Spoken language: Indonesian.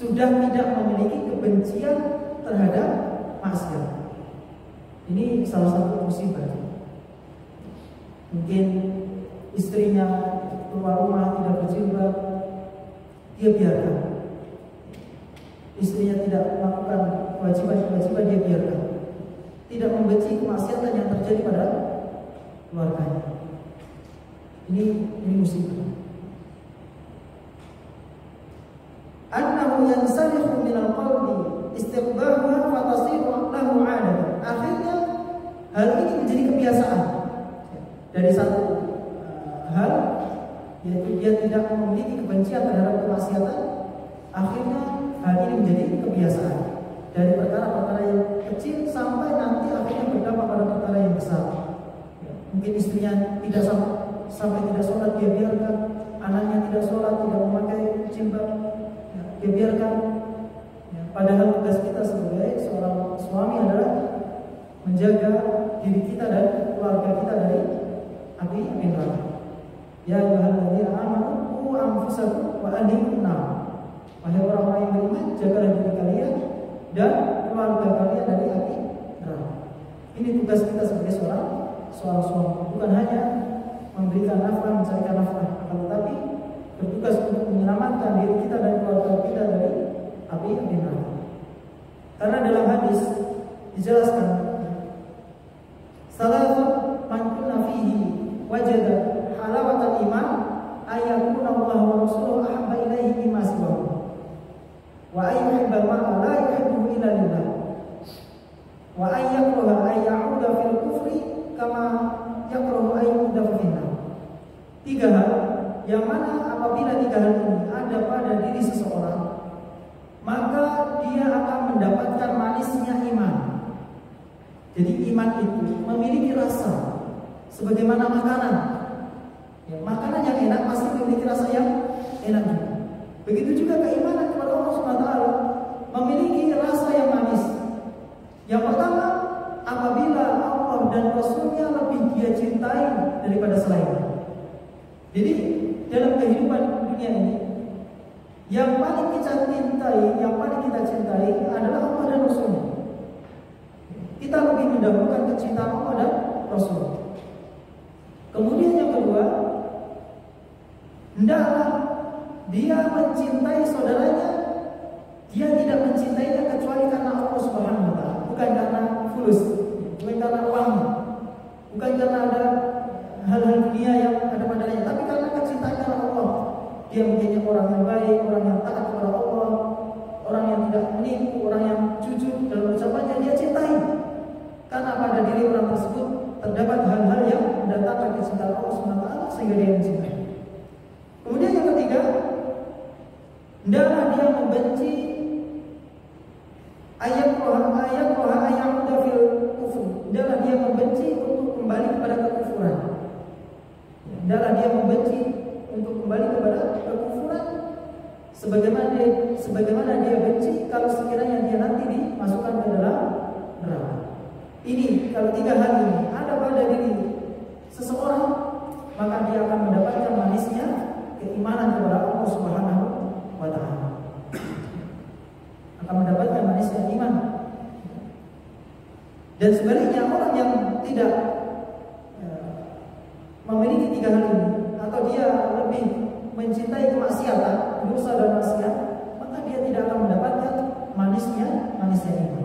sudah tidak memiliki kebencian terhadap maksiat. Ini salah satu musibah. Mungkin istrinya keluar rumah tidak berjilbab, dia biarkan. Istrinya tidak melakukan kewajiban-kewajiban, dia biarkan. Tidak membenci kemaksiatan yang terjadi pada keluarganya. Ini musibah. Annahu yansalihu minal qalbi istiqbahuha fatasiru lahu 'adatan. Akhirnya hal ini menjadi kebiasaan. Dari satu hal, yaitu dia tidak memiliki kebencian terhadap kemaksiatan, akhirnya hal ini menjadi kebiasaan. Dari perkara-perkara yang kecil sampai nanti akhirnya berdampak pada perkara yang besar. Mungkin istrinya tidak sampai tidak sholat, dia biarkan. Anaknya tidak sholat, tidak memakai jilbab, dia biarkan. Padahal tugas kita sebagai seorang suami adalah menjaga diri kita dan keluarga kita dari api neraka. Ya ayyuhalladzina amanu qu anfusakum wa ahlikum nar. Wahai orang-orang yang beriman, jagalah diri kalian dan keluarga kalian dari api neraka. Ini tugas kita sebagai seorang suami, bukan hanya memberikan nafkah, mencarikan nafkah, akan tetapi bertugas untuk menyelamatkan diri kita dan keluarga kita dari api neraka. Karena dalam hadis dijelaskan, salatu man kunna fihi wajada halawatal iman ayyakuna Allah wa rasuluhu ahabba ilaihi mimma siwahu wa ayyuhibbal mar'a la yuhibbuhu illa lillah wa ayyakraha an ya'uda fil kufri kama yakrahu an yu'uda fil nar. Tiga hal yang mana apabila tiga hal ini ada pada diri seseorang, maka dia akan mendapatkan manisnya iman. Jadi iman itu memiliki rasa sebagaimana makanan. Ya, makanan yang enak pasti memiliki rasa yang enak juga. Begitu juga keimanan kepada Allah SWT memiliki rasa yang manis. Yang pertama, apabila Allah dan Rasulnya lebih dia cintai daripada selainnya. Jadi dalam kehidupan dunia ini, yang paling kita cintai adalah Allah dan Rasulnya. Kita lebih mendahulukan kecintaan Allah dan Rasul. Kemudian yang kedua, hendaklah dia mencintai saudaranya, dia tidak mencintainya kecuali karena Allah Subhanahu wa taala, bukan karena fulus, bukan karena uang, bukan karena ada hal-hal dunia yang ada padanya, tapi karena kecintaan karena Allah. Dia menjadi orang yang baik, orang yang taat kepada Allah, orang yang tidak menipu, orang yang jujur dalam ucapannya, dia cintai. Karena pada diri orang tersebut terdapat hal-hal yang mendatangkan kecintaan Allah SWT sehingga dia mencintai. Kemudian yang ketiga, hendaklah dia membenci ayat udah fil kufur. Hendaklah dia membenci untuk kembali kepada kekufuran. Hendaklah dia membenci untuk kembali kepada kekufuran sebagaimana dia benci kalau sekiranya dia nanti dimasukkan ke dalam neraka. Ini kalau tiga hal ini ada pada diri seseorang, maka dia akan mendapatkan manisnya keimanan kepada Allah Subhanahu wa taala. Akan mendapatkan manisnya iman. Dan sebaliknya orang yang tidak memiliki tiga hal ini, atau dia lebih mencintai kemaksiatan, dosa dan maksiat, maka dia tidak akan mendapatkan manisnya iman.